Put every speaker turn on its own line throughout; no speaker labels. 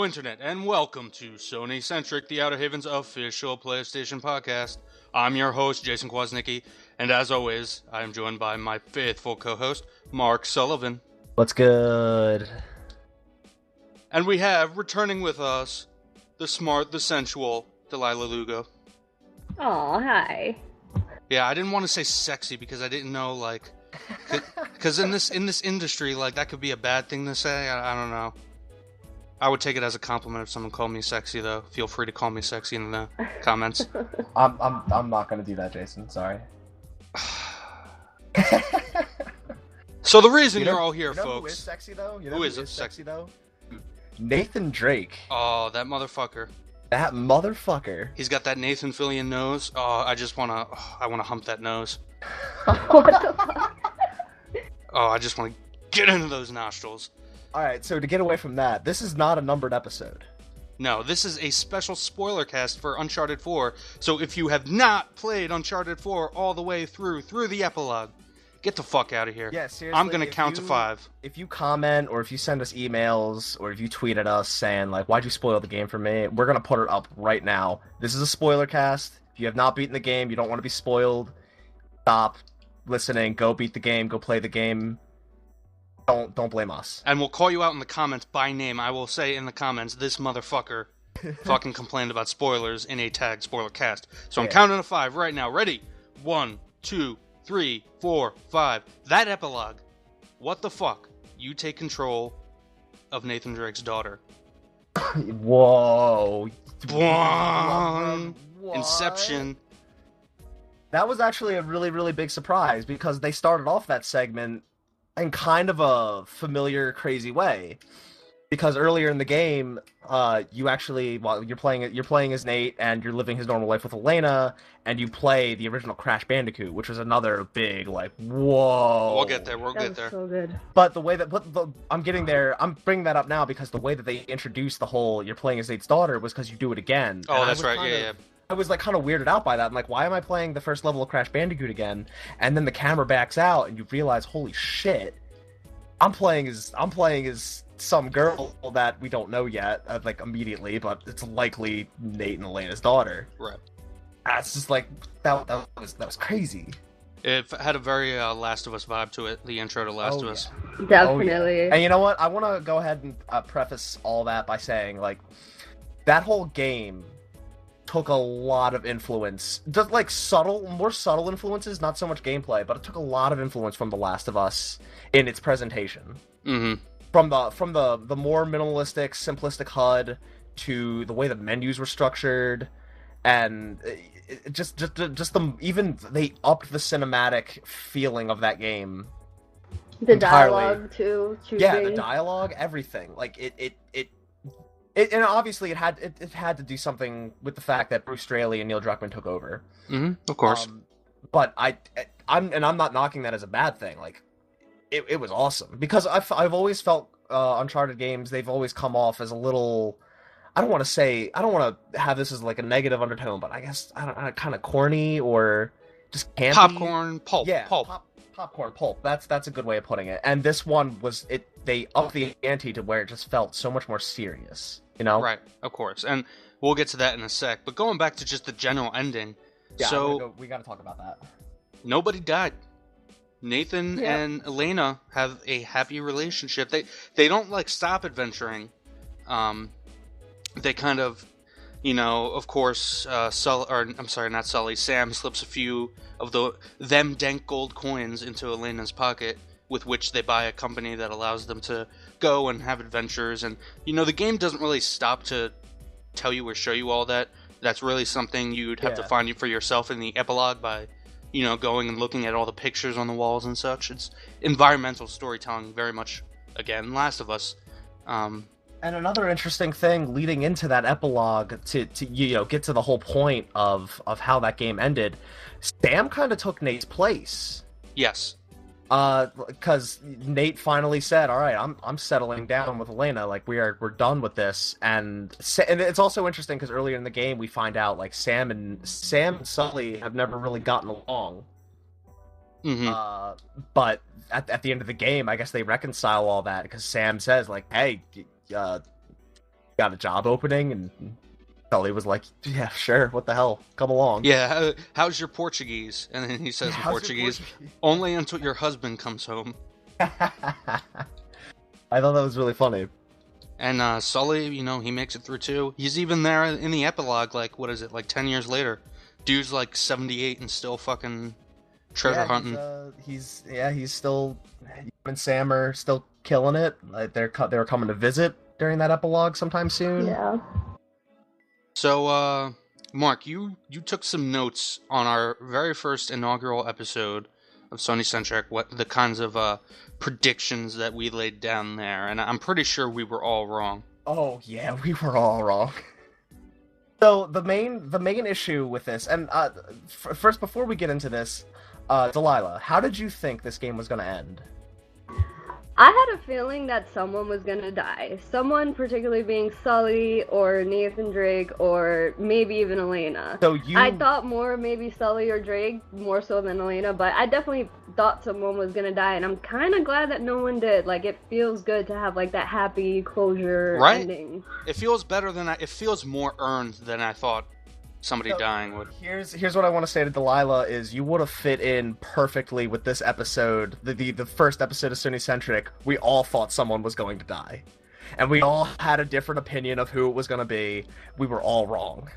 Internet, and welcome to SonyCentric, the Outerhaven's official PlayStation podcast. I'm your host, Jason Kwasnicki, and as always, I am joined by my faithful co-host, Mark Sullivan.
What's good?
And we have, returning with us, the smart, the sensual, Delaila Lugo.
Aw, hi.
Yeah, I didn't want to say sexy because I didn't know, like, because in this industry, like, that could be a bad thing to say. I don't know. I would take it as a compliment if someone called me sexy, though. Feel free to call me sexy in the comments.
I'm not gonna do that, Jason. Sorry.
So the reason you're all here,
you know
folks.
Who is sexy though? You know
who is
sexy though? Nathan Drake.
Oh, that motherfucker.
That motherfucker.
He's got that Nathan Fillion nose. Oh, I wanna hump that nose.
What the fuck?
Oh, I just wanna get into those nostrils.
Alright, so to get away from that, this is not a numbered episode.
No, this is a special spoiler cast for Uncharted 4, so if you have not played Uncharted 4 all the way through the epilogue, get the fuck out of here.
Yeah, seriously.
I'm gonna count to 5.
If you comment, or if you send us emails, or if you tweet at us saying, like, why'd you spoil the game for me, we're gonna put it up right now. This is a spoiler cast. If you have not beaten the game, you don't want to be spoiled, stop listening, go beat the game, go play the game. Don't blame us.
And we'll call you out in the comments by name. I will say in the comments, this motherfucker fucking complained about spoilers in a tag spoiler cast. So I'm counting to 5 right now. Ready? 1, 2, 3, 4, 5. That epilogue. What the fuck? You take control of Nathan Drake's daughter.
Whoa.
What?
What?
Inception.
That was actually a really, really big surprise because they started off that segment in kind of a familiar, crazy way. Because earlier in the game, you're playing as Nate and you're living his normal life with Elena, and you play the original Crash Bandicoot, which was another big, like, whoa.
We'll get there. We'll get there.
So good.
But the way that I'm getting there, I'm bringing that up now because the way that they introduced the whole you're playing as Nate's daughter was because you do it again.
Oh,
And
that's right. Yeah.
I was like kind of weirded out by that. I'm like, why am I playing the first level of Crash Bandicoot again? And then the camera backs out, and you realize, holy shit, I'm playing as some girl that we don't know yet, like immediately, but it's likely Nate and Elena's daughter.
Right.
That's just like that was crazy.
It had a very Last of Us vibe to it. The intro to Last of Us.
Definitely.
And you know what? I want to go ahead and preface all that by saying, like, that whole game took a lot of influence, just like more subtle influences, not so much gameplay, but it took a lot of influence from The Last of Us in its presentation.
Mm-hmm.
From the more minimalistic, simplistic HUD to the way the menus were structured, and they upped the cinematic feeling of that game.
The
entirely.
Dialogue too.
Yeah, the dialogue, everything. Like and obviously it had to do something with the fact that Bruce Straley and Neil Druckmann took over.
Mm-hmm. Of course.
But I'm not knocking that as a bad thing. Like, it was awesome because I've always felt Uncharted games, they've always come off as a little, I don't want to have this as like a negative undertone, but I guess kind of corny or just campy.
Popcorn pulp.
Yeah,
pulp.
Popcorn pulp. That's a good way of putting it. And this one was it. They upped the ante to where it just felt so much more serious. You know?
Right. Of course. And we'll get to that in a sec. But going back to just the general ending.
Yeah.
So
we got to talk about that.
Nobody died. Nathan and Elena have a happy relationship. They don't like stop adventuring. They kind of, of course, not Sully. Sam slips a few of them dank gold coins into Elena's pocket, with which they buy a company that allows them to go and have adventures. And the game doesn't really stop to tell you or show you all that. That's really something you'd have to find for yourself in the epilogue by going and looking at all the pictures on the walls and such. It's environmental storytelling, very much, again, Last of Us.
And another interesting thing leading into that epilogue to get to the whole point of how that game ended, Sam kind of took Nate's place.
Yes.
Because Nate finally said, "All right, I'm settling down with Elena. Like we're done with this." And it's also interesting because earlier in the game we find out like Sam and Sully have never really gotten along.
Mm-hmm.
But at the end of the game, I guess they reconcile all that because Sam says like, "Hey, got a job opening, and Sully was like, "Yeah, sure. What the hell? Come along."
Yeah, how's your Portuguese? And then he says in
How's your
Portuguese,
Portuguese?
only until your husband comes home.
I thought that was really funny.
And Sully, he makes it through too. He's even there in the epilogue, like, what is it, like 10 years later? Dude's like 78 and still fucking treasure hunting.
He's still, him and Sam are still killing it. Like they were coming to visit during that epilogue sometime soon.
Yeah.
So, Mark, you took some notes on our very first inaugural episode of SonyCentric, what the kinds of predictions that we laid down there, and I'm pretty sure we were all wrong.
Oh yeah, we were all wrong. So the main issue with this, and first before we get into this, Delaila, how did you think this game was going to end?
I had a feeling that someone was gonna die. Someone particularly being Sully or Nathan Drake or maybe even Elena.
So
I thought more maybe Sully or Drake more so than Elena, but I definitely thought someone was gonna die, and I'm kind of glad that no one did. Like, it feels good to have like that happy closure ending.
It feels better it feels more earned than I thought somebody dying would.
Here's what I want to say to Delaila is you would have fit in perfectly with this episode, the first episode of SonyCentric. We all thought someone was going to die, and we all had a different opinion of who it was going to be. We were all wrong.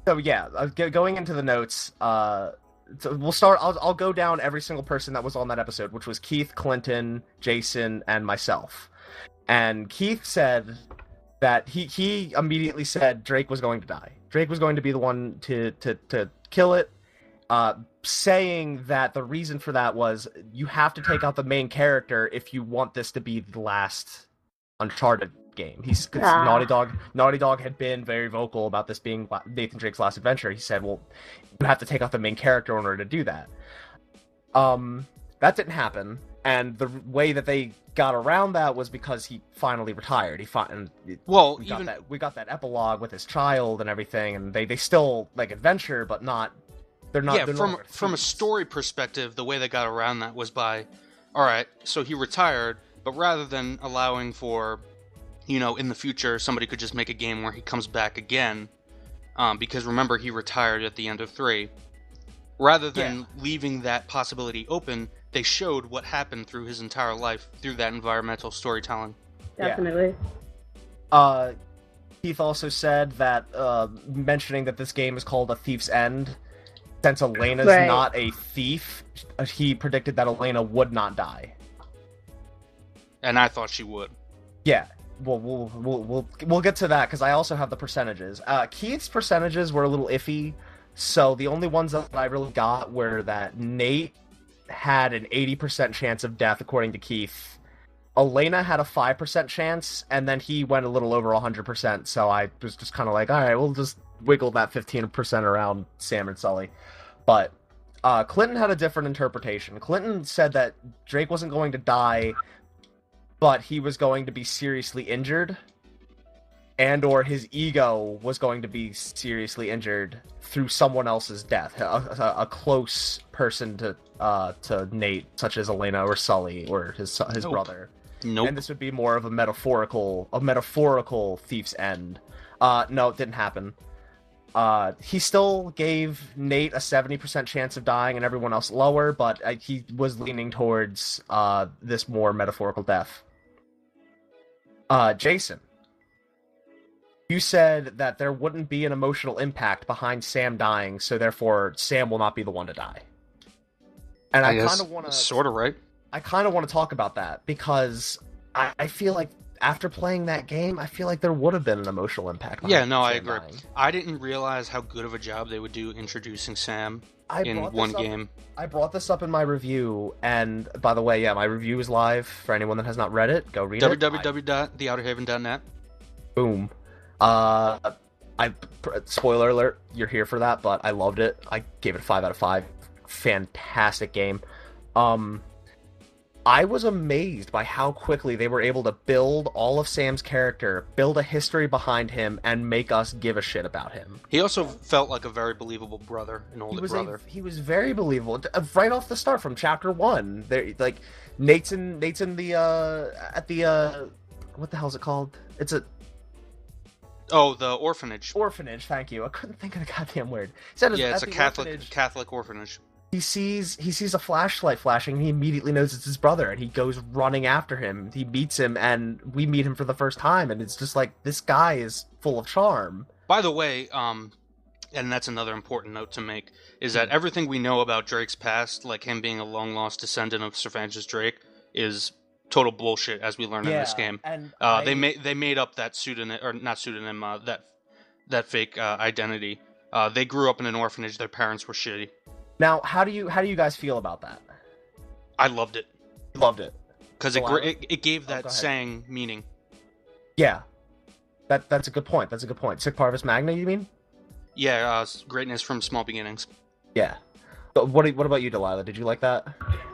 So yeah, going into the notes. So we'll start. I'll go down every single person that was on that episode, which was Keith, Clinton, Jason, and myself. And Keith said that he immediately said Drake was going to die. Drake was going to be the one to kill it, saying that the reason for that was you have to take out the main character if you want this to be the last Uncharted game. Naughty Dog had been very vocal about this being Nathan Drake's last adventure. He said, well, you have to take out the main character in order to do that. That didn't happen. And the way that they got around that was because he finally retired. We got that epilogue with his child and everything, and they still like adventure, but not. They're not.
Yeah, from a story perspective, the way they got around that was by, all right, so he retired, but rather than allowing for, in the future somebody could just make a game where he comes back again, because remember he retired at the end of 3. Rather than leaving that possibility open, they showed what happened through his entire life through that environmental storytelling.
Definitely.
Keith also said that, mentioning that this game is called A Thief's End, since Elena's not a thief, he predicted that Elena would not die.
And I thought she would.
Yeah. We'll get to that, because I also have the percentages. Keith's percentages were a little iffy, so the only ones that I really got were that Nate had an 80% chance of death, according to Keith. Elena had a 5% chance, and then he went a little over 100%, so I was just kind of like, alright, we'll just wiggle that 15% around Sam and Sully. But Clinton had a different interpretation. Clinton said that Drake wasn't going to die, but he was going to be seriously injured, and or his ego was going to be seriously injured through someone else's death, a close person to Nate, such as Elena or Sully or his brother.
Nope.
And this would be more of a metaphorical thief's end. No, it didn't happen. He still gave Nate a 70% chance of dying and everyone else lower, but he was leaning towards this more metaphorical death. Jason, you said that there wouldn't be an emotional impact behind Sam dying, so therefore Sam will not be the one to die. And I kind of want to
sort of right.
I kind of want to talk about that because I feel like after playing that game, I feel like there would have been an emotional impact.
Yeah, no, I agree. Dying. I didn't realize how good of a job they would do introducing Sam in one game.
I brought this up in my review, and by the way, yeah, my review is live for anyone that has not read it. Go read it.
www.theouterhaven.net.
Boom. Spoiler alert, you're here for that, but I loved it. I gave it a 5 out of 5. Fantastic game. I was amazed by how quickly they were able to build all of Sam's character, build a history behind him, and make us give a shit about him.
He also felt like a very believable brother, an older brother.
He was very believable right off the start from chapter 1. There, like Nate's in the at the what the hell is it called? It's a
the orphanage.
Orphanage, thank you. I couldn't think of the goddamn word. It's a
Catholic orphanage.
He sees a flashlight flashing, and he immediately knows it's his brother, and he goes running after him. He meets him, and we meet him for the first time, and it's just like, this guy is full of charm.
By the way, and that's another important note to make, is that everything we know about Drake's past, like him being a long-lost descendant of Sir Francis Drake, is total bullshit, as we learn in this game.
And
they made up that pseudonym, or not pseudonym, that fake identity. They grew up in an orphanage. Their parents were shitty.
Now, how do you guys feel about that?
I loved it.
Loved it.
Because it gave that saying meaning.
Yeah. That's a good point. Sic Parvis Magna, you mean?
Yeah, greatness from small beginnings.
Yeah. But what about you, Delaila? Did you like that?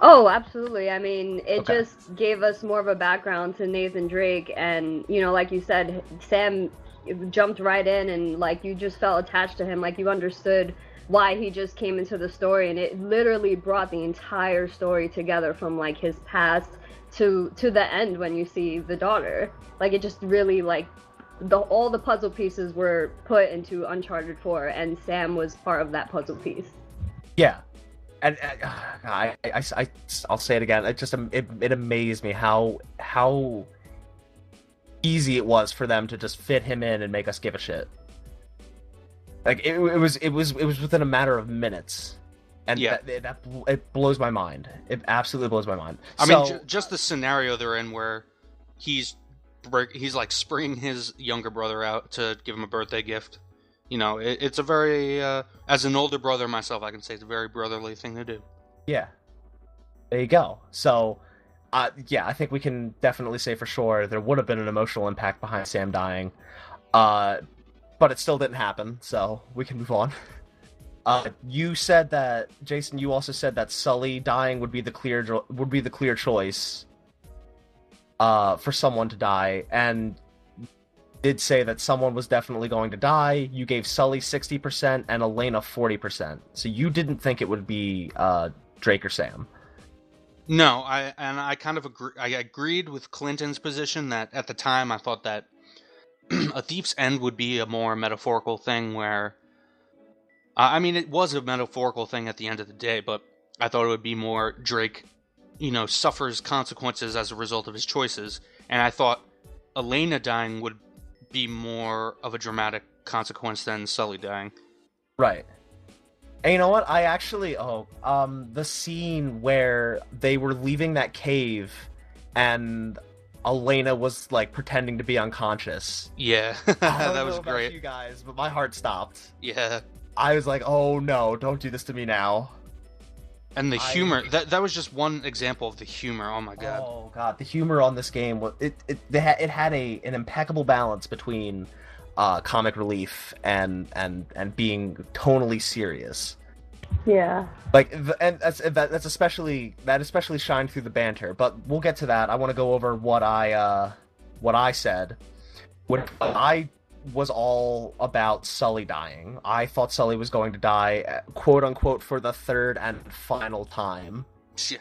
Oh, absolutely. I mean, it just gave us more of a background to Nathan Drake, and, you know, like you said, Sam jumped right in, and, like, you just felt attached to him, like, you understood why he just came into the story, and it literally brought the entire story together from like his past to the end when you see the daughter. Like, it just really, like, all the puzzle pieces were put into Uncharted 4, and Sam was part of that puzzle piece.
Yeah, and I'll say it again. It amazed me how easy it was for them to just fit him in and make us give a shit. Like, it was within a matter of minutes, and it blows my mind. It absolutely blows my mind.
I mean, just the scenario they're in, where he's like springing his younger brother out to give him a birthday gift. You know, it's a very as an older brother myself, I can say it's a very brotherly thing to do.
Yeah, there you go. So, I think we can definitely say for sure there would have been an emotional impact behind Sam dying. But it still didn't happen, so we can move on. You said that, Jason. You also said that Sully dying would be the clear choice for someone to die, and did say that someone was definitely going to die. You gave Sully 60% and Elena 40%. So you didn't think it would be Drake or Sam.
No, I kind of agree. I agreed with Clinton's position that at the time I thought that A Thief's End would be a more metaphorical thing where... I mean, it was a metaphorical thing at the end of the day, but I thought it would be more Drake, you know, suffers consequences as a result of his choices. And I thought Elena dying would be more of a dramatic consequence than Sully dying.
Right. And you know what? I actually... the scene where they were leaving that cave and... Elena was like pretending to be unconscious.
Yeah, that was great.
About you guys, but my heart stopped.
Yeah,
I was like, "Oh no, don't do this to me now."
And the humor, that was just one example of the humor. Oh my god.
Oh god, the humor on this game was it had an impeccable balance between comic relief and being tonally serious.
Yeah.
Like, and that's especially shined through the banter. But we'll get to that. I want to go over what I said. When I was all about Sully dying. I thought Sully was going to die, quote unquote, for the third and final time.
Yeah.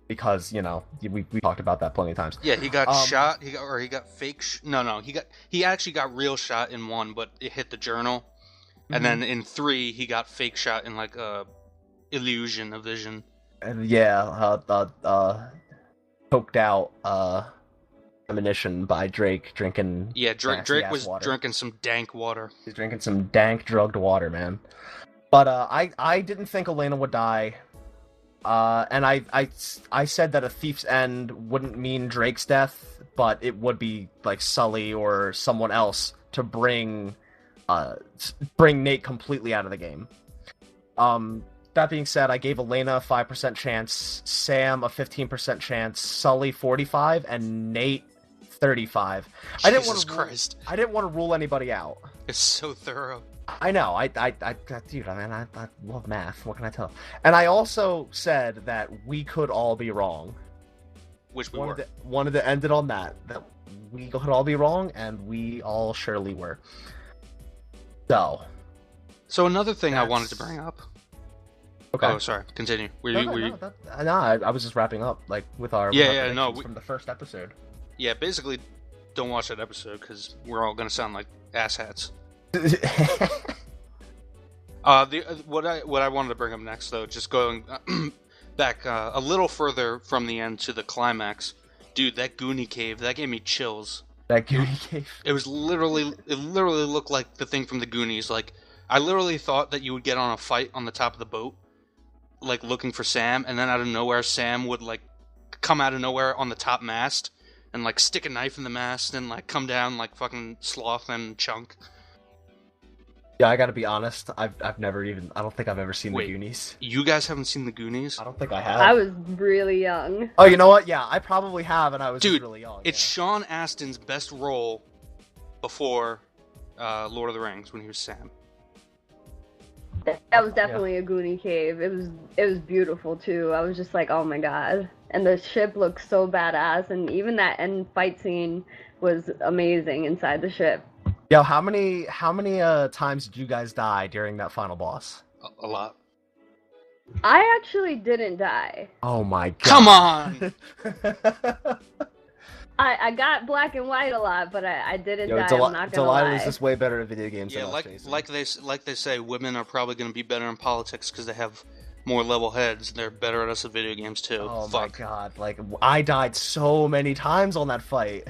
Because, you know, we talked about that plenty of times.
Yeah, he got shot. He got fake. He actually got real shot in 1, but it hit the journal. And then in 3, he got fake shot in like a illusion, a vision.
And poked out ammunition by Drake drinking.
Yeah, Drake was
water.
drinking some dank water.
He's drinking some dank drugged water, man. But I didn't think Elena would die. And I said that A Thief's End wouldn't mean Drake's death, but it would be like Sully or someone else to bring Nate completely out of the game. That being said, I gave Elena a 5% chance, Sam a 15% chance, Sully 45%, and Nate 35%.
Jesus Christ.
I didn't want to rule anybody out.
It's so thorough.
I know. Dude, I love math. What can I tell? And I also said that we could all be wrong.
Which we were.
Wanted to end it on that we could all be wrong, and we all surely were.
So another thing I wanted to bring up.
Okay.
Oh, sorry. Continue.
I was just wrapping up, like, with our from the first episode.
Yeah, basically, don't watch that episode because we're all gonna sound like asshats. What I wanted to bring up next, though, just going back a little further from the end to the climax, dude, that Goonie cave, that gave me chills.
That Goonie cave.
It literally looked like the thing from the Goonies. Like, I literally thought that you would get on a fight on the top of the boat, like looking for Sam, and then out of nowhere, Sam would like come out of nowhere on the top mast and like stick a knife in the mast and like come down like fucking Sloth and Chunk.
Yeah, I gotta be honest. I don't think I've ever seen the Goonies.
You guys haven't seen the Goonies?
I don't think I have.
I was really young.
Oh, you know what? Yeah, I probably have, and I was really young.
It's Sean Astin's best role before Lord of the Rings when he was Sam.
That was definitely a Goonie cave. It was beautiful too. I was just like, oh my god. And the ship looked so badass, and even that end fight scene was amazing inside the ship.
Yo, how many times did you guys die during that final boss?
A lot.
I actually didn't die.
Oh my god.
Come on!
I got black and white a lot, but I didn't die. I'm not gonna
Delaila
lie.
is just way better at video games than us, Jason.
like they say, women are probably going to be better in politics because they have more level heads. They're better at us at video games too.
Oh my god! Like, I died so many times on that fight.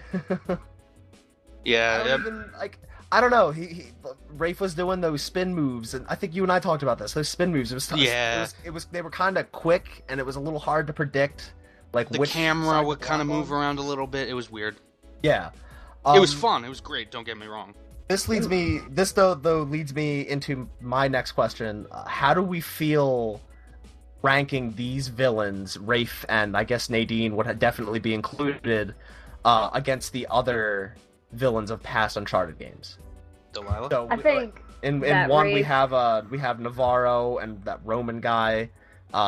Yeah.
I don't know. Rafe was doing those spin moves, and I think you and I talked about this. Those spin moves. It was tough.
Yeah.
They were kind of quick, and it was a little hard to predict. Like,
the camera would kind of move around a little bit. It was weird.
Yeah.
It was fun. It was great. Don't get me wrong.
This leads me into my next question. How do we feel ranking these villains, Rafe and I guess Nadine would definitely be included, against the other villains of past Uncharted games?
Delaila?
So,
I think
in one
Rafe...
we have Navarro and that Roman guy.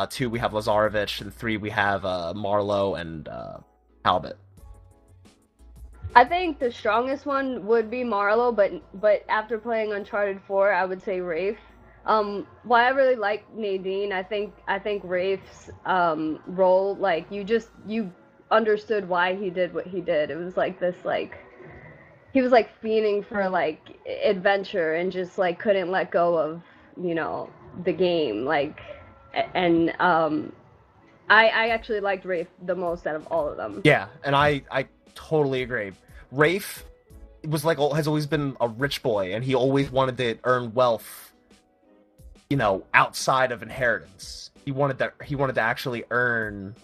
2 we have Lazarevich, and 3 we have Marlowe and Halbert.
I think the strongest one would be Marlowe, but after playing Uncharted 4, I would say Rafe. Why I really like Nadine, I think Rafe's role, like, you understood why he did what he did. It was like this, like, he was like fiending for like adventure and just like couldn't let go of, you know, the game, like, and I actually liked Rafe the most out of all of them.
Yeah, and I totally agree. Rafe has always been a rich boy, and he always wanted to earn wealth, you know, outside of inheritance. He wanted to actually earn,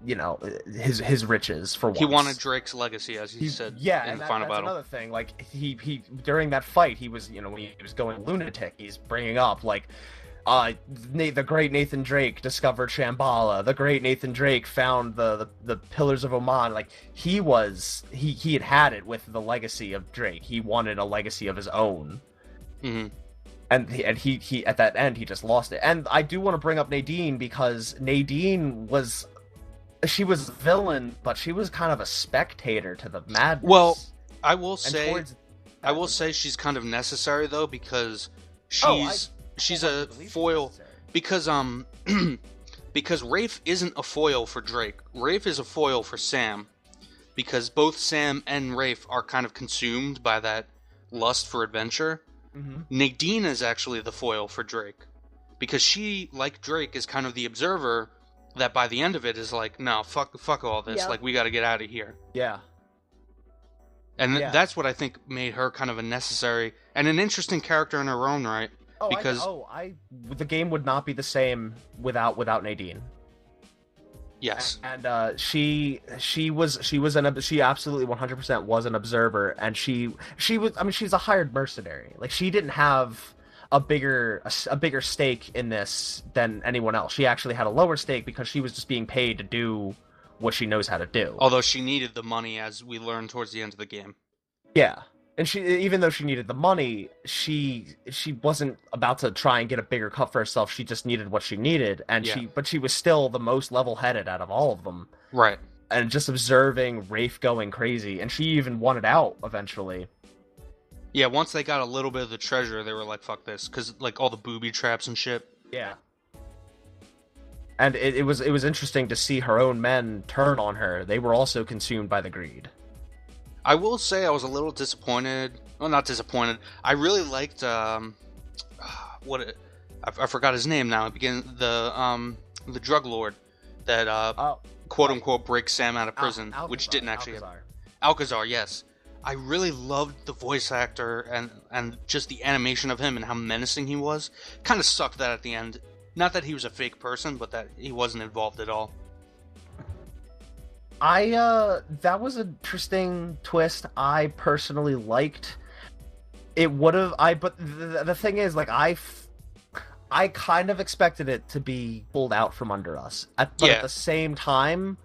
you know, his riches for once.
He wanted Drake's legacy, as he said.
Yeah,
in the final battle.
Another thing. Like, he during that fight, he was, you know, when he was going lunatic, he's bringing up like, the great Nathan Drake discovered Shambhala. The great Nathan Drake found the Pillars of Oman. Like, he had it with the legacy of Drake. He wanted a legacy of his own.
Mm-hmm.
And he at that end, he just lost it. And I do want to bring up Nadine, because Nadine was a villain, but she was kind of a spectator to the madness.
Well, I will say she's kind of necessary, though, because she's a foil, because because Rafe isn't a foil for Drake. Rafe is a foil for Sam, because both Sam and Rafe are kind of consumed by that lust for adventure.
Mm-hmm.
Nadine is actually the foil for Drake, because she, like Drake, is kind of the observer that by the end of it is like, no, fuck all this. Yep. Like, we got to get out of here.
Yeah.
And that's what I think made her kind of a necessary and an interesting character in her own right.
The game would not be the same without Nadine.
Yes.
And she absolutely 100% was an observer, and she was, I mean, she's a hired mercenary. Like, she didn't have a bigger stake in this than anyone else. She actually had a lower stake because she was just being paid to do what she knows how to do.
Although she needed the money, as we learned towards the end of the game.
Yeah. And she, even though she needed the money, she wasn't about to try and get a bigger cut for herself. She just needed what she needed, and she was still the most level-headed out of all of them.
Right.
And just observing Rafe going crazy, and she even wanted out eventually.
Yeah, once they got a little bit of the treasure, they were like, "Fuck this," because like all the booby traps and shit.
Yeah. And it was interesting to see her own men turn on her. They were also consumed by the greed.
I will say I was a little disappointed. Well, not disappointed. I really liked I forgot his name now. It began the drug lord that quote unquote breaks Sam out of prison, which didn't actually happen. Alcazar, yes. I really loved the voice actor and just the animation of him and how menacing he was. Kind of sucked that at the end. Not that he was a fake person, but that he wasn't involved at all.
That was an interesting twist. I personally liked. It would have, but the thing is, like, I kind of expected it to be pulled out from under us. But at the same time,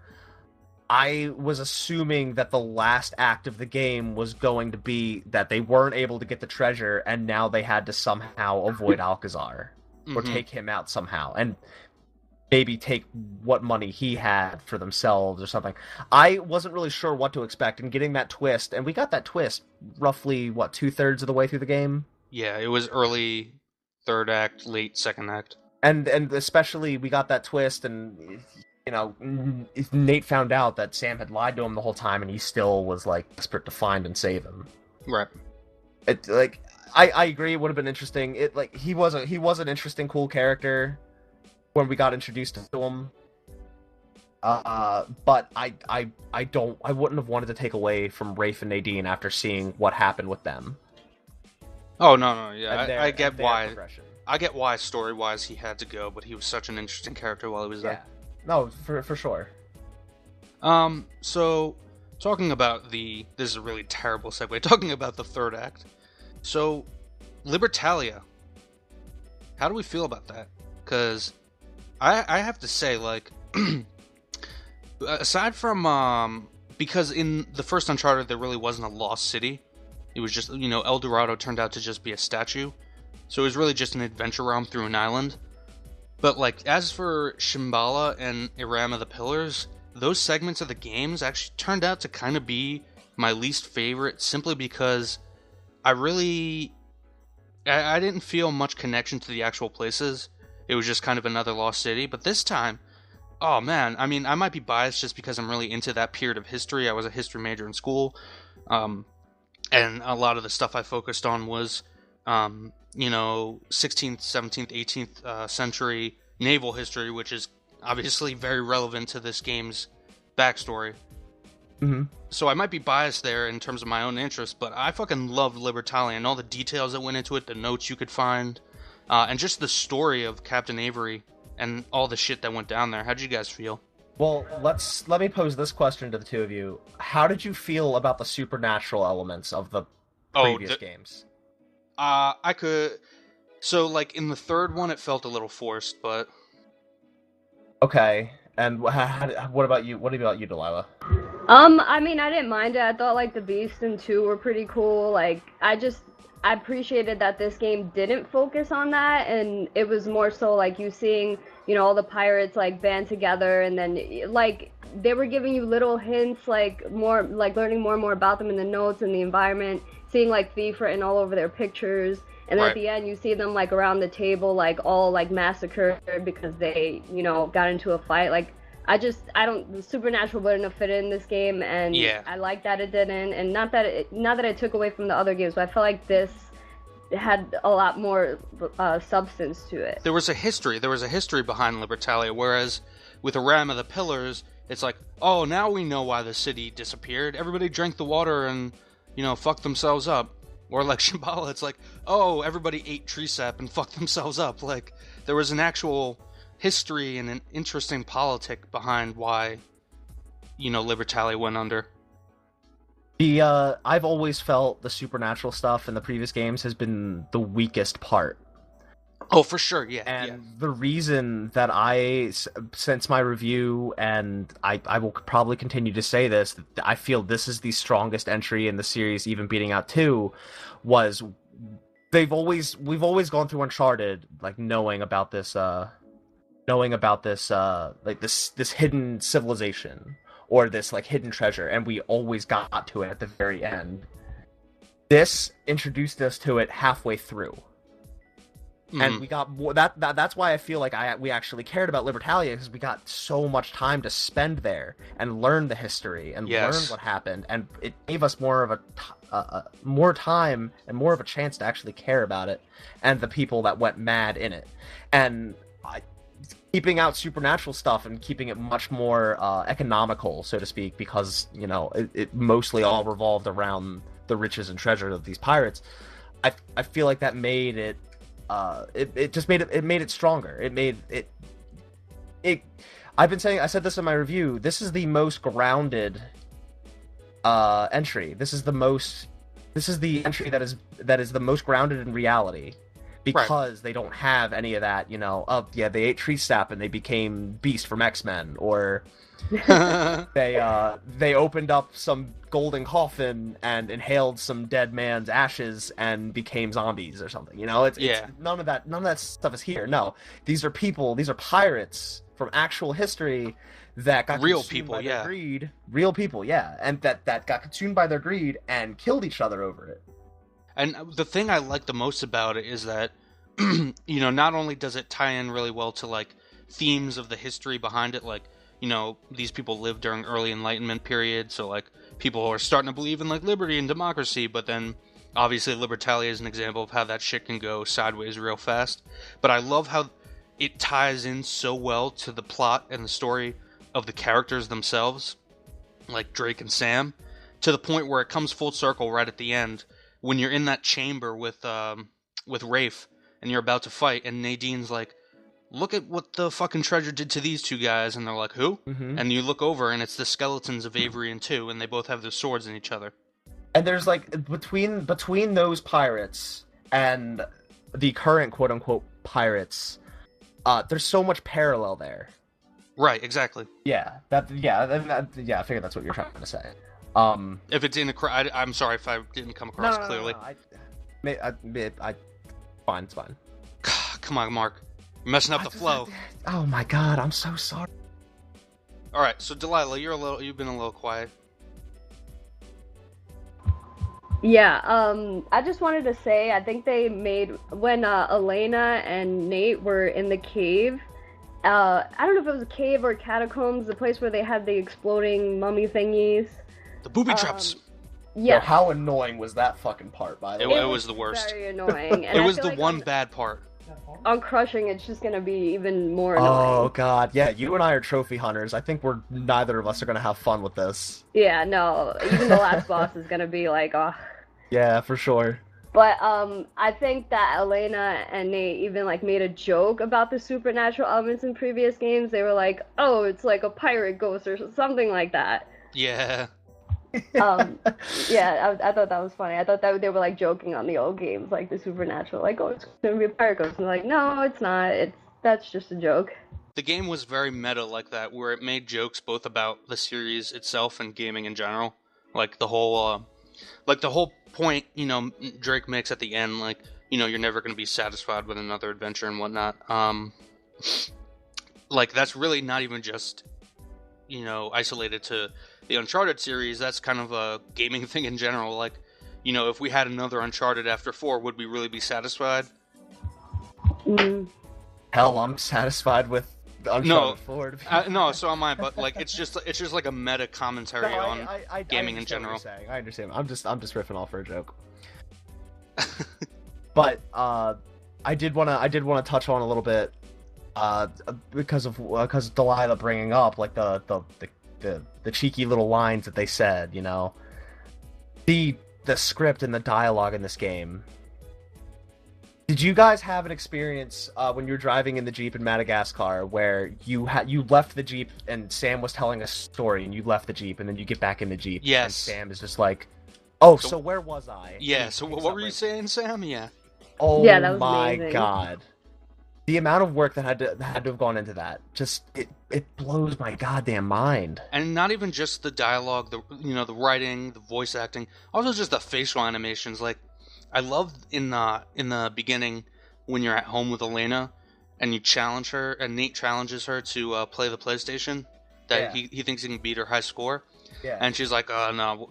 I was assuming that the last act of the game was going to be that they weren't able to get the treasure, and now they had to somehow avoid Alcazar, or take him out somehow, and maybe take what money he had for themselves or something. I wasn't really sure what to expect, and getting that twist, and we got that twist roughly, 2/3 of the way through the game?
Yeah, it was early third act, late second act.
And especially we got that twist, and Nate found out that Sam had lied to him the whole time, and he still was like desperate to find and save him.
Right.
I agree. It would have been interesting. He was an interesting, cool character when we got introduced to him. But I wouldn't have wanted to take away from Rafe and Nadine after seeing what happened with them.
Oh no, yeah, I get why.
Progression.
I get why story-wise he had to go, but he was such an interesting character while he was there.
No, for sure.
So talking about this is a really terrible segue. Talking about the third act. So, Libertalia. How do we feel about that? Because I have to say, like, aside from because in the first Uncharted there really wasn't a lost city. It was just, El Dorado turned out to just be a statue. So it was really just an adventure realm through an island. But, like, as for Shambhala and Iram of the Pillars, those segments of the games actually turned out to kind of be my least favorite, simply because I didn't feel much connection to the actual places. It was just kind of another lost city. But this time, oh man, I mean, I might be biased just because I'm really into that period of history. I was a history major in school. And a lot of the stuff I focused on was, 16th, 17th, 18th century naval history, which is obviously very relevant to this game's backstory.
Mm-hmm.
So I might be biased there in terms of my own interest, but I fucking loved Libertalia and all the details that went into it, the notes you could find, and just the story of Captain Avery and all the shit that went down there. How'd you guys feel? Well,
let me pose this question to the two of you. How did you feel about the supernatural elements of the previous games?
So, like, in the third one, it felt a little forced, but...
Okay, and what about you? What about you, Delaila?
I mean, I didn't mind it. I thought, like, the Beast and 2 were pretty cool. Like, I appreciated that this game didn't focus on that, and it was more so, like, you seeing, all the pirates, like, band together, and then, like, they were giving you little hints, like, more, like, learning more and more about them in the notes and the environment, seeing, like, Thief written all over their pictures, and then at the end, you see them, like, around the table, like, all, like, massacred because they, got into a fight. Like, the Supernatural wouldn't have fit in this game, and I like that it didn't, and not that it took away from the other games, but I felt like this had a lot more substance to it.
There was a history behind Libertalia, whereas with Iram of the Pillars, it's like, oh, now we know why the city disappeared. Everybody drank the water and, fucked themselves up. Or like Shambhala, it's like, oh, everybody ate tree sap and fucked themselves up. Like, there was an actual history and an interesting politic behind why, Libertalia went under.
I've always felt the supernatural stuff in the previous games has been the weakest part.
Oh, for sure, yeah.
And the reason that since my review, and I will probably continue to say this, I feel this is the strongest entry in the series, even beating out 2, was we've always gone through Uncharted, like knowing about this like this hidden civilization or this like hidden treasure, and we always got to it at the very end. This introduced us to it halfway through. And we got more. That's why I feel like we actually cared about Libertalia, because we got so much time to spend there and learn the history and learn what happened, and it gave us more of more time and more of a chance to actually care about it and the people that went mad in it, and keeping out supernatural stuff and keeping it much more economical, so to speak, because it mostly all revolved around the riches and treasure of these pirates. I feel like that made it. It just made it stronger. It made it. I said this in my review. This is the most grounded entry. This is the entry that is the most grounded in reality, because they don't have any of that. They ate tree sap and they became Beast from X-Men, or they opened up some golden coffin and inhaled some dead man's ashes and became zombies or something. It's none of that stuff is here. No, these are people. These are pirates from actual history that got
real
consumed
people,
by their greed. Real people, and that got consumed by their greed and killed each other over it.
And the thing I like the most about it is that not only does it tie in really well to like themes of the history behind it, like these people lived during early Enlightenment period, so like people are starting to believe in like liberty and democracy, but then obviously Libertalia is an example of how that shit can go sideways real fast. But I love how it ties in so well to the plot and the story of the characters themselves, like Drake and Sam, to the point where it comes full circle right at the end when you're in that chamber with Rafe and you're about to fight, and Nadine's like, look at what the fucking treasure did to these two guys, and they're like, who? Mm-hmm. And you look over, and it's the skeletons of Avery and 2, and they both have their swords in each other.
And there's like, between those pirates and the current quote-unquote pirates, there's so much parallel there.
Right, exactly.
Yeah, I figured that's what you're trying to say.
If it didn't, I'm sorry if I didn't come across clearly.
Fine, it's fine.
Come on, Mark. You're messing up the flow.
Oh my god, I'm so sorry.
All right, so Delaila, you've been a little quiet.
Yeah, I just wanted to say, I think they made, when Elena and Nate were in the cave, I don't know if it was a cave or catacombs, the place where they had the exploding mummy thingies.
The booby traps.
Yeah.
How annoying was that fucking part, by the way?
It was the worst.
Very annoying. And
it was the one bad part.
On Crushing, it's just gonna be even more annoying.
Oh god, yeah, you and I are trophy hunters. I think neither of us are gonna have fun with this.
Yeah, no, even the last boss is gonna be like, oh.
Yeah, for sure.
But I think that Elena and Nate even like made a joke about the supernatural elements in previous games. They were like, oh, it's like a pirate ghost or something like that.
Yeah.
Yeah, I thought that was funny. I thought that they were like joking on the old games, like the supernatural, like, oh, it's gonna be a pirate ghost. And like, no, it's not. That's just a joke.
The game was very meta like that, where it made jokes both about the series itself and gaming in general. Like the whole point, Drake makes at the end, like, you're never gonna be satisfied with another adventure and whatnot. Like that's really not even just, isolated to the Uncharted series. That's kind of a gaming thing in general. Like, if we had another Uncharted after 4, would we really be satisfied?
Hell, I'm satisfied with Uncharted 4.
No, so am I. But like, it's just like a meta commentary on gaming in general.
I understand. I'm just riffing off for a joke. But I did want to touch on a little bit because Delaila bringing up like the cheeky little lines that they said, the script and the dialogue in this game. Did you guys have an experience when you were driving in the Jeep in Madagascar where you left the Jeep and Sam was telling a story and you left the Jeep and then you get back in the Jeep
yes.
and Sam is just like, oh, so where was I?
Yeah, so what were you saying, Sam? Yeah.
Oh
yeah, that was
my
amazing.
god. The amount of work that had to have gone into that, just it blows my goddamn mind.
And not even just the dialogue, the writing, the voice acting, also just the facial animations. Like, I love in the beginning when you're at home with Elena and you challenge her, and Nate challenges her to play the PlayStation. That he thinks he can beat her high score.
Yeah.
And she's like, no,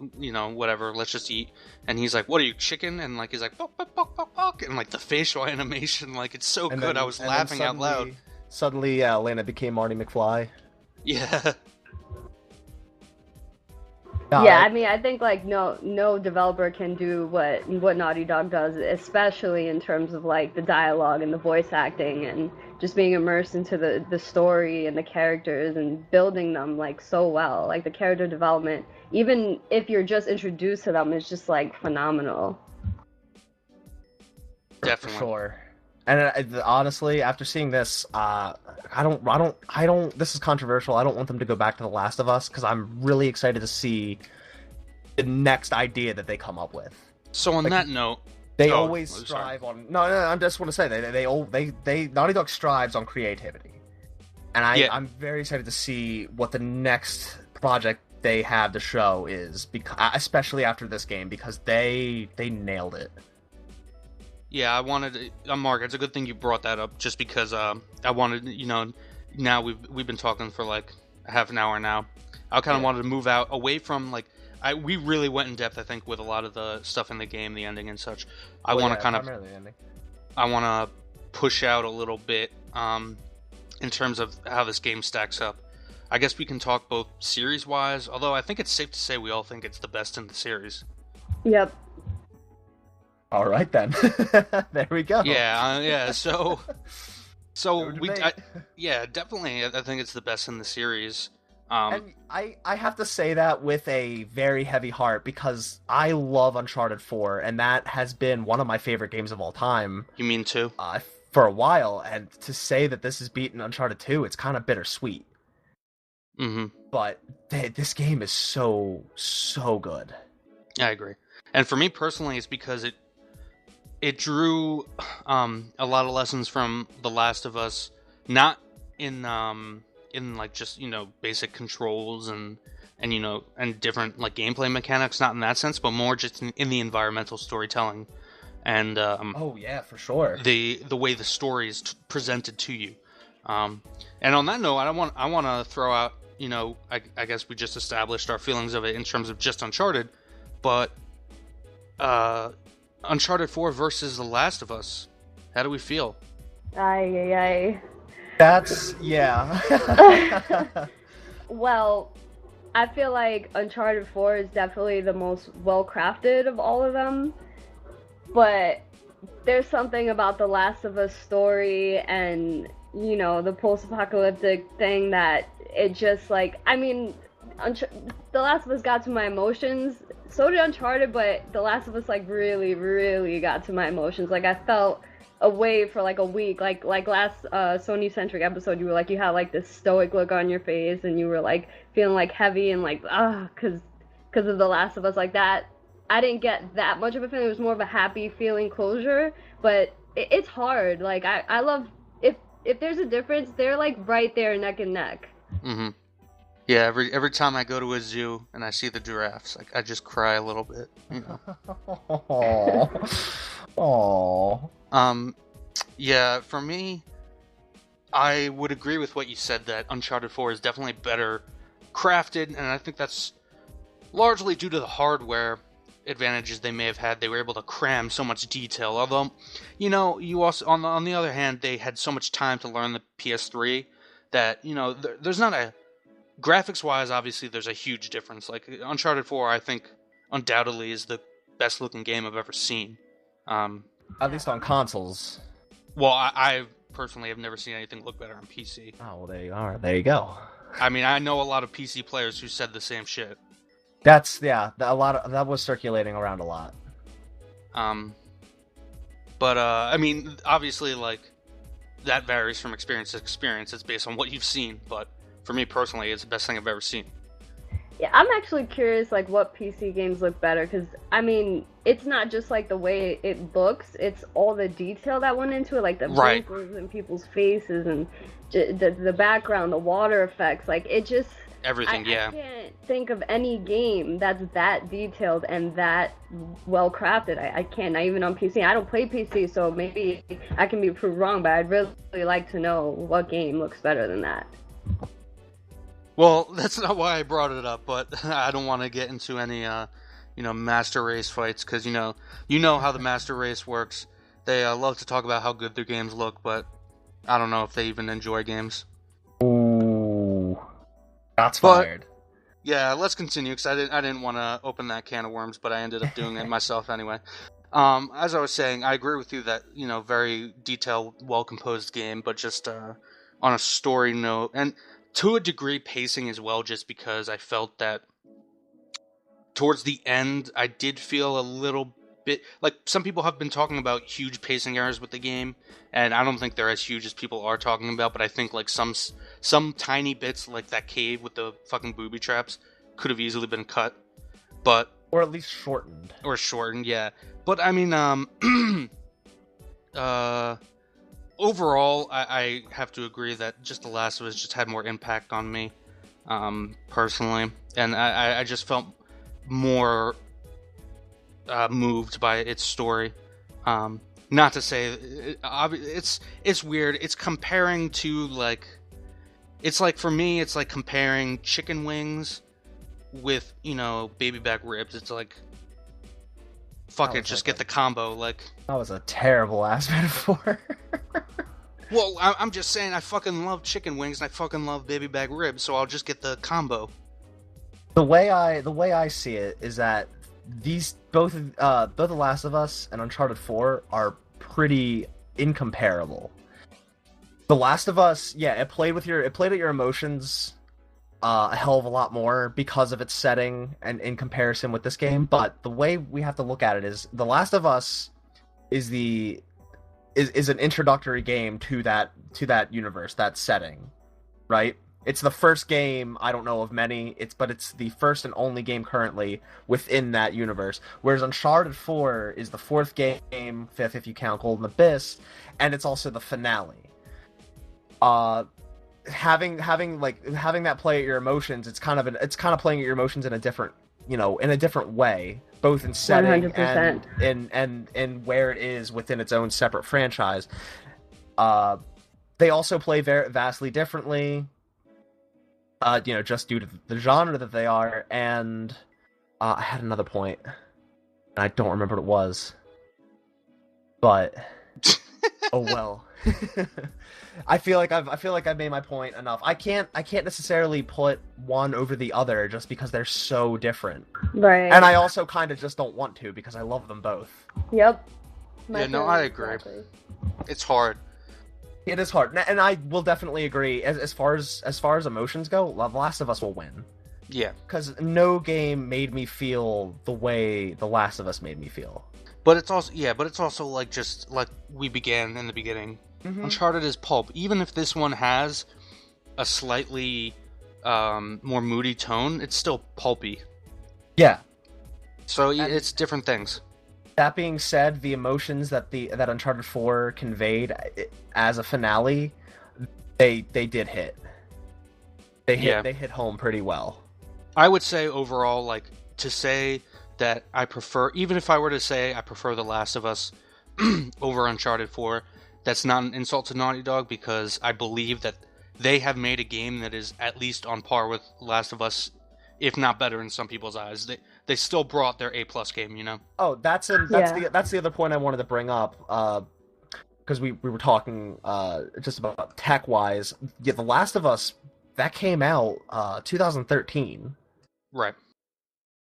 whatever, let's just eat. And he's like, what are you, chicken? And like he's like, bok, bok, bok, bok, bok. And like the facial animation, like it's so good.
Then,
I was laughing out loud.
Suddenly, Elena became Marty McFly.
Yeah.
Yeah, I mean, I think like no developer can do what Naughty Dog does, especially in terms of like the dialogue and the voice acting and just being immersed into the story and the characters and building them like so well. Like the character development, even if you're just introduced to them, is just like phenomenal.
Definitely.
For sure. And honestly, after seeing this, I don't. This is controversial. I don't want them to go back to The Last of Us because I'm really excited to see the next idea that they come up with.
So on that note,
they always strive on. No, I just want to say they Naughty Dog strives on creativity, and I'm very excited to see what the next project they have to show is, especially after this game, because they nailed it.
Yeah, I wanted Mark, it's a good thing you brought that up, just because I wanted, now we've been talking for like a half an hour now. I kind of wanted to move out away from like we really went in depth, I think, with a lot of the stuff in the game, the ending and such. I want to push out a little bit in terms of how this game stacks up. I guess we can talk both series wise, although I think it's safe to say we all think it's the best in the series.
Yep.
All right then. There we go.
Yeah. So definitely, I think it's the best in the series.
And I have to say that with a very heavy heart because I love Uncharted 4, and that has been one of my favorite games of all time.
You mean too?
For a while, and to say that this has beaten Uncharted 2, it's kind of bittersweet.
Mm-hmm.
But this game is so good.
I agree. And for me personally, it's because it drew a lot of lessons from The Last of Us, not in like just basic controls and different like gameplay mechanics, not in that sense, but more just in the environmental storytelling and
oh yeah, for sure,
the way the story is presented to you. And on that note, I want to throw out, I guess we just established our feelings of it in terms of just Uncharted, but Uncharted 4 versus The Last of Us. How do we feel?
Aye.
That's, yeah.
Well, I feel like Uncharted 4 is definitely the most well-crafted of all of them, but there's something about The Last of Us story and, the post-apocalyptic thing that it just, like, I mean, The Last of Us got to my emotions. So did Uncharted, but The Last of Us, like, really, really got to my emotions. Like, I felt away for, like, a week. Like last SonyCentric episode, you were, like, you had, like, this stoic look on your face, and you were, like, feeling, like, heavy and, like, because of The Last of Us. Like, that, I didn't get that much of a feeling. It was more of a happy feeling closure, but it's hard. Like, I love, if there's a difference, they're, like, right there neck and neck.
Mm-hmm. Yeah, every time I go to a zoo and I see the giraffes, like I just cry a little bit,
Aww.
Yeah, for me, I would agree with what you said that Uncharted 4 is definitely better crafted, and I think that's largely due to the hardware advantages they may have had. They were able to cram so much detail. Although, you also on the other hand, they had so much time to learn the PS3 that there's not a graphics-wise, obviously, there's a huge difference. Like, Uncharted 4, I think, undoubtedly is the best-looking game I've ever seen.
At least on consoles.
Well, I personally have never seen anything look better on PC.
Oh, well, there you are. There you go.
I mean, I know a lot of PC players who said the same shit.
That was circulating around a lot.
But, I mean, obviously, like, that varies from experience to experience. It's based on what you've seen, but for me personally, it's the best thing I've ever seen.
Yeah, I'm actually curious, like, what PC games look better, because, I mean, it's not just, like, the way it looks, it's all the detail that went into it, like, the
Right.
wrinkles in people's faces, and the background, the water effects, like, it just...
Everything, yeah.
I can't think of any game that's that detailed and that well-crafted. I can't, not even on PC. I don't play PC, so maybe I can be proved wrong, but I'd really like to know what game looks better than that.
Well, that's not why I brought it up, but I don't want to get into any, master race fights, because, you know how the master race works. They love to talk about how good their games look, but I don't know if they even enjoy games.
Ooh. That's fired.
Yeah, let's continue, because I didn't want to open that can of worms, but I ended up doing it myself anyway. As I was saying, I agree with you that, very detailed, well-composed game, but just on a story note, and to a degree pacing as well, just because I felt that towards the end, I did feel a little bit, like, some people have been talking about huge pacing errors with the game, and I don't think they're as huge as people are talking about, but I think, like, some tiny bits, like that cave with the fucking booby traps, could have easily been cut, but...
Or at least shortened.
Or shortened, yeah. But, I mean, overall, I have to agree that just The Last of Us just had more impact on me, personally, and I just felt more moved by its story. Not to say it's weird. It's comparing to, like, it's like, for me, it's like comparing chicken wings with, baby back ribs. It's like, fuck it, just get the combo. Like,
that was a terrible ass metaphor.
Well, I'm just saying, I fucking love chicken wings and I fucking love baby back ribs, so I'll just get the combo.
The way I see it is that these both The Last of Us and Uncharted 4 are pretty incomparable. The Last of Us, yeah, it played at your emotions a hell of a lot more because of its setting and in comparison with this game. But the way we have to look at it is The Last of Us is an introductory game to that universe, that setting, right? It's the first game, I don't know of many, but it's the first and only game currently within that universe. Whereas Uncharted 4 is the fourth game, fifth if you count Golden Abyss, and it's also the finale. Having that play at your emotions, it's kind of playing at your emotions in a different, in a different way, both in setting
100%.
and in where it is within its own separate franchise. They also play vastly differently, just due to the genre that they are. And I had another point, and I don't remember what it was, but oh well. I feel like I've made my point enough. I can't necessarily put one over the other just because they're so different.
Right.
And I also kind of just don't want to because I love them both.
Yep.
I agree.
Exactly.
It's hard.
It is hard, and I will definitely agree. As far as emotions go, The Last of Us will win.
Yeah.
Because no game made me feel the way The Last of Us made me feel.
But it's also like, just like we began in the beginning. Mm-hmm. Uncharted is pulp. Even if this one has a slightly more moody tone, it's still pulpy.
Yeah.
So it's different things.
That being said, the emotions that Uncharted 4 conveyed as a finale, they did hit. They hit home pretty well.
I would say overall, like, to say that I prefer, even if I were to say I prefer The Last of Us over Uncharted 4, that's not an insult to Naughty Dog, because I believe that they have made a game that is at least on par with Last of Us, if not better in some people's eyes. They still brought their A+ game,
Oh, that's the other point I wanted to bring up, because we were talking just about tech-wise. Yeah, The Last of Us, that came out 2013.
Right.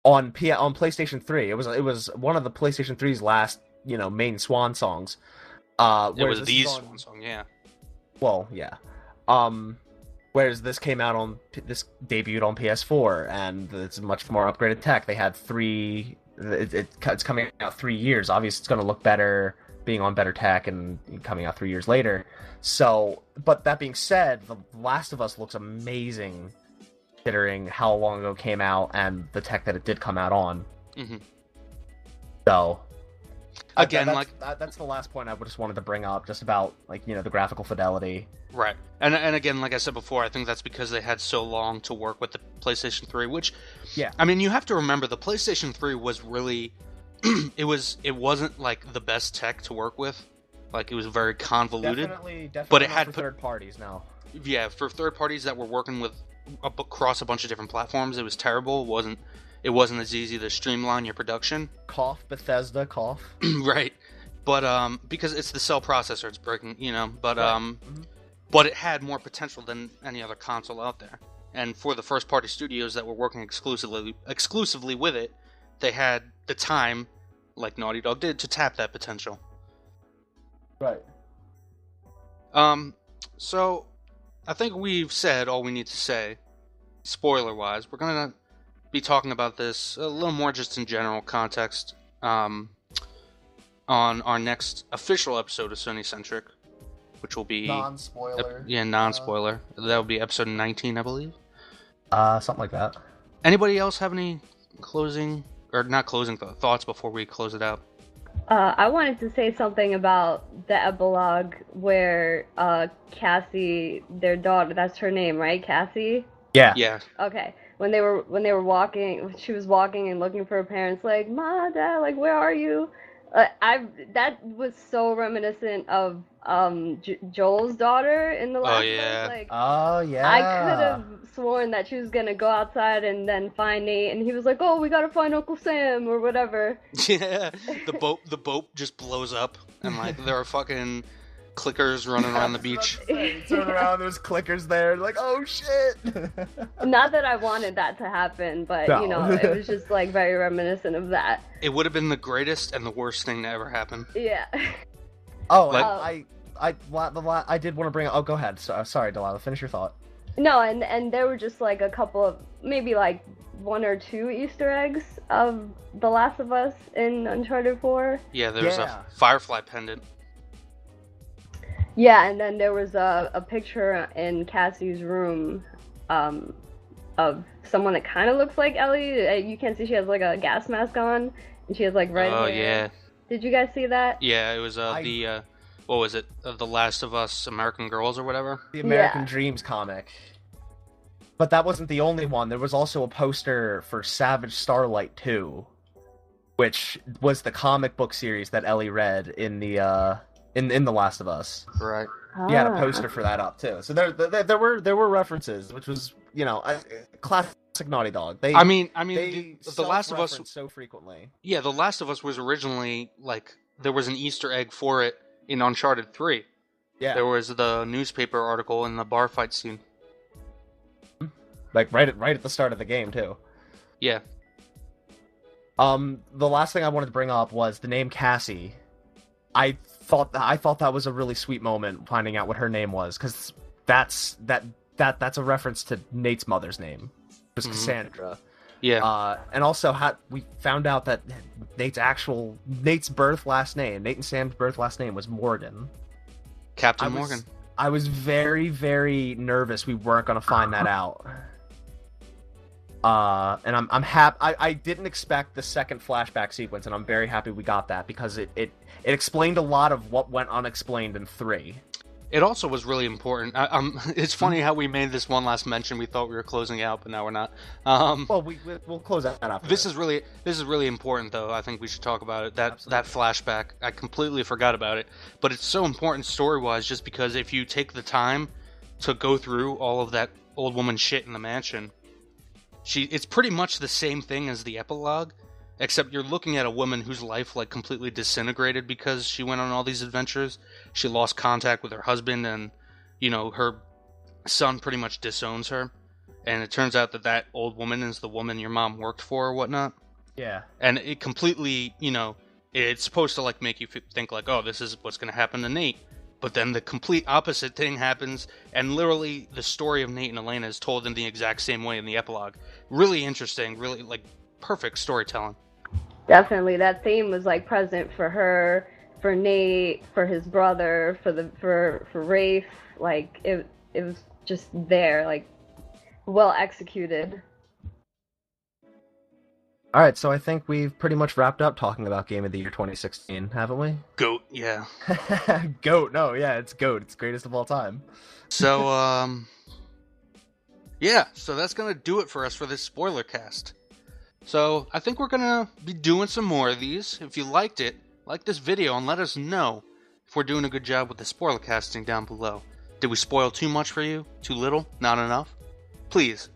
On PlayStation 3. It was one of the PlayStation 3's last, main swan songs.
It was the swan song, yeah.
Well, yeah. Whereas this debuted on PS4, and it's much more upgraded tech. They had it's coming out 3 years. Obviously, it's going to look better being on better tech and coming out 3 years later. So, but that being said, The Last of Us looks amazing considering how long ago it came out and the tech that it did come out on.
Mm-hmm.
So,
again,
that's the last point I just wanted to bring up, just about the graphical fidelity.
Right, and again, like I said before, I think that's because they had so long to work with the PlayStation 3. Which, I mean, you have to remember the PlayStation 3 was really, it wasn't like the best tech to work with. Like, it was very convoluted.
Definitely
but it had
for third parties now.
Yeah, for third parties that were working with across a bunch of different platforms, it was terrible. It wasn't as easy to streamline your production.
Cough, Bethesda, cough.
Right, but because it's the cell processor, it's breaking, but
right.
But it had more potential than any other console out there. And for the first party studios that were working exclusively with it, they had the time, like Naughty Dog did, to tap that potential.
Right.
So I think we've said all we need to say, spoiler-wise. We're gonna be talking about this a little more just in general context on our next official episode of SonyCentric, which will be
non-spoiler.
Non-spoiler. That will be episode 19, I believe.
Something like that.
Anybody else have any closing, or not closing thoughts before we close it out?
I wanted to say something about the epilogue where Cassie, their daughter, that's her name, right? Cassie?
Yeah.
Yeah.
Okay. When they were walking, she was walking and looking for her parents, like, Ma, Dad, like, where are you? That was so reminiscent of Joel's daughter in The Last of Us. Like,
oh yeah.
I could have sworn that she was gonna go outside and then find Nate, and he was like, "Oh, we gotta find Uncle Sam or whatever."
Yeah, the boat just blows up, and like there are fucking clickers running around the beach.
You turn around, there's clickers there, like, oh shit.
Not that I wanted that to happen, but
no.
It was just like very reminiscent of that.
It would have been the greatest and the worst thing to ever happen.
Yeah.
Oh, I did want to bring up. Oh, go ahead. Sorry, Delaila. Finish your thought.
No, and there were just like a couple of maybe like 1 or 2 Easter eggs of The Last of Us in Uncharted 4.
Yeah, there was a Firefly pendant.
Yeah, and then there was a picture in Cassie's room of someone that kind of looks like Ellie. You can't see she has like a gas mask on, and she has like red hair.
Oh, yeah.
Did you guys see that?
Yeah, it was what was it? The Last of Us American Girls or whatever?
The American Dreams comic. But that wasn't the only one. There was also a poster for Savage Starlight 2, which was the comic book series that Ellie read in the in The Last of Us.
Right.
He had a poster for that up too. So there were references, which was classic Naughty Dog.
They The Last of Us
so frequently.
Yeah, The Last of Us was originally like there was an Easter egg for it in Uncharted 3.
Yeah.
There was the newspaper article in the bar fight scene.
Like right at the start of the game too.
Yeah.
The last thing I wanted to bring up was the name Cassie. I thought that was a really sweet moment finding out what her name was, because that's a reference to Nate's mother's name, was Cassandra.
Yeah.
And also we found out that Nate's birth last name, Nate and Sam's birth last name was Morgan.
Captain Morgan.
I was very, very nervous we weren't going to find that out. And I'm happy. I didn't expect the second flashback sequence, and I'm very happy we got that, because it explained a lot of what went unexplained in 3.
It also was really important. It's funny how we made this one last mention. We thought we were closing out, but now we're not.
Well, we'll close that after.
This is really important, though. I think we should talk about it. That flashback, I completely forgot about it, but it's so important story-wise, just because if you take the time to go through all of that old woman shit in the mansion, it's pretty much the same thing as the epilogue, except you're looking at a woman whose life like completely disintegrated because she went on all these adventures. She lost contact with her husband, and her son pretty much disowns her, and it turns out that old woman is the woman your mom worked for or whatnot.
Yeah.
And it completely, it's supposed to like make you think like, oh, this is what's going to happen to Nate. But then the complete opposite thing happens, and literally the story of Nate and Elena is told in the exact same way in the epilogue. Really interesting, really like perfect storytelling.
Definitely, that theme was like present for her, for Nate, for his brother, for Rafe. Like it was just there. Like well executed.
All right, so I think we've pretty much wrapped up talking about Game of the Year 2016, haven't we?
GOAT, yeah.
GOAT, no, yeah, it's GOAT. It's greatest of all time.
So, yeah, so that's going to do it for us for this spoiler cast. So, I think we're going to be doing some more of these. If you liked it, like this video and let us know if we're doing a good job with the spoiler casting down below. Did we spoil too much for you? Too little? Not enough? Please,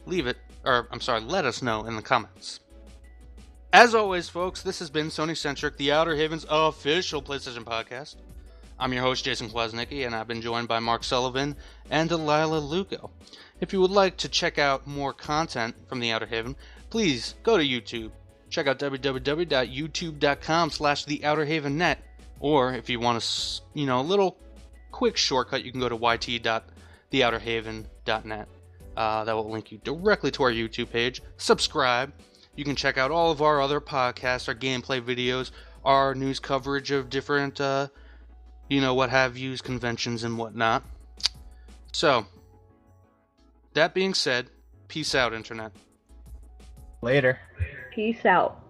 let us know in the comments. As always, folks, this has been SonyCentric, the Outerhaven's official PlayStation podcast. I'm your host, Jason Kwasnicki, and I've been joined by Mark Sullivan and Delaila Lugo. If you would like to check out more content from the Outerhaven, please go to YouTube. Check out www.youtube.com/theouterhavennet, or if you want a little quick shortcut, you can go to yt.theouterhaven.net. That will link you directly to our YouTube page. Subscribe. You can check out all of our other podcasts, our gameplay videos, our news coverage of different, what have yous, conventions and whatnot. So, that being said, peace out, Internet.
Later.
Peace out.